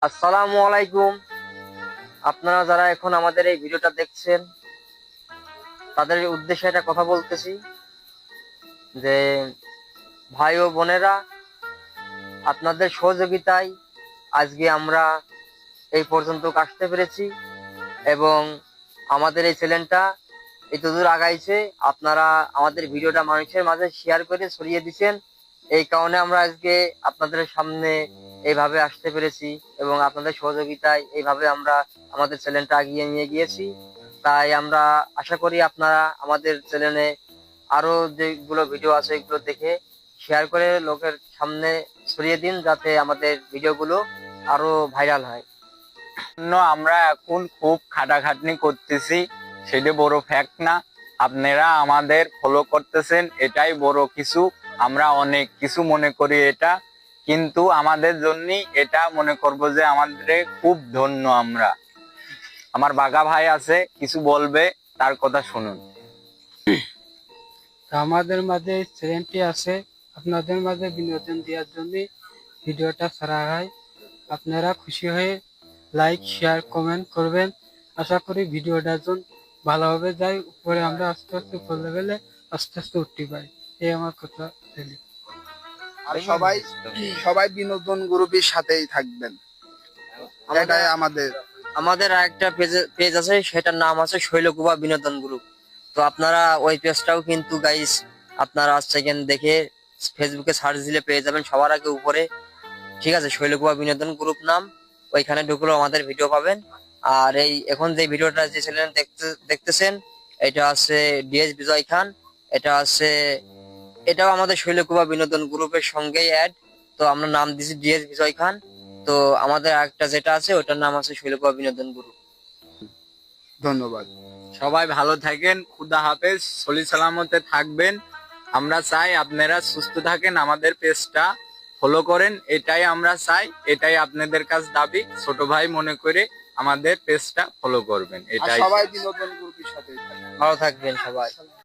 আসসালামু আলাইকুম। আপনারা যারা এখন আমাদের এই ভিডিওটা দেখছেন তাদের উদ্দেশ্যে একটা কথা বলতেছি যে ভাই ও বোনেরা, আপনাদের সহযোগিতায় আজকে আমরা এই পর্যন্ত আসতে পেরেছি এবং আমাদের এই চ্যানেলটা এতদূর আগাইছে। আপনারা আমাদের ভিডিওটা মানুষের মাঝে শেয়ার করে ছড়িয়ে দিচ্ছেন, এই কারণে আমরা আজকে আপনাদের সামনে এইভাবে আসতে পেরেছি এবং আপনাদের সহযোগিতায় এইভাবে আমরা আমাদের চ্যানেলটা এগিয়ে নিয়ে গিয়েছি। তাই আমরা আশা করি আপনারা আমাদের চ্যানেলে আরো যেগুলো ভিডিও আছে এগুলো দেখে শেয়ার করে লোকের সামনে ছড়িয়ে দিন, যাতে আমাদের ভিডিওগুলো আরো ভাইরাল হয়। আমরা এখন খুব খাটাখাটনি করতেছি, সেটা বড় ফ্যাক্ট না। আপনারা আমাদের ফলো করতেছেন, এটাই বড় কিছু। আমরা অনেক কিছু মনে করি এটা, কিন্তু আমাদের জন্য এটা মনে করব যে আমাদের খুব ধন্য আমরা। আমার বাঘা ভাই আছে, কিছু বলবে, তার কথা শুনুন। আমাদের মাঝে চ্যানেলটি আছে আপনাদের মাঝে বিনোদন দেওয়ার জন্য ভিডিওটা ছাড়া হয়। আপনারা খুশি হয়ে লাইক শেয়ার কমেন্ট করবেন। আশা করি ভিডিওটা যখন ভালোভাবে যায়, উপরে আমরা আস্তে আস্তে উপর লেভেলে আস্তে আস্তে উঠতে পারি। এই আমার কথা বলি। আর সবাই সবাই বিনোদন গ্রুপের সাথেই থাকবেন, এটাই আমাদের আমাদের আরেকটা পেজ আছে, সেটার নাম আছে শৈলকুপা বিনোদন গ্রুপ। তো আপনারা ওই পেজটাও কিন্তু গাইস আপনারা সেকেন্ড দেখে ফেসবুকে সার্চ দিলে পেয়ে যাবেন সবার আগে উপরে। ঠিক আছে, শৈলকুপা বিনোদন গ্রুপ নাম, ওইখানে ঢুকলেও আমাদের ভিডিও পাবেন। আর এই এখন যে ভিডিওটা যে চ্যানেল দেখতেছেন এটা আছে ডিএস বিজয় খান, এটা আছে, এটাও আমাদের শৈলকুপা বিনোদন গ্রুপের সঙ্গেই অ্যাড। তো আমরা নাম দিছি ডিএস বিজয় খান। তো আমাদের একটা যেটা আছে ওটার নাম আছে শৈলকুপা বিনোদন গ্রুপ। ধন্যবাদ। সবাই ভালো থাকেন, খুদা হাফেজ, সলি সালামতে থাকবেন। আমরা চাই আপনারা সুস্থ থাকেন, আমাদের পেজটা ফলো করেন, এটাই আমরা চাই, এটাই আপনাদের কাছে দাবি। ছোট ভাই মনে করে আমাদের পেজটা ফলো করবেন, আর এটাই। সবাই বিনোদন গ্রুপের সাথেই থাকবেন। ভালো থাকবেন সবাই।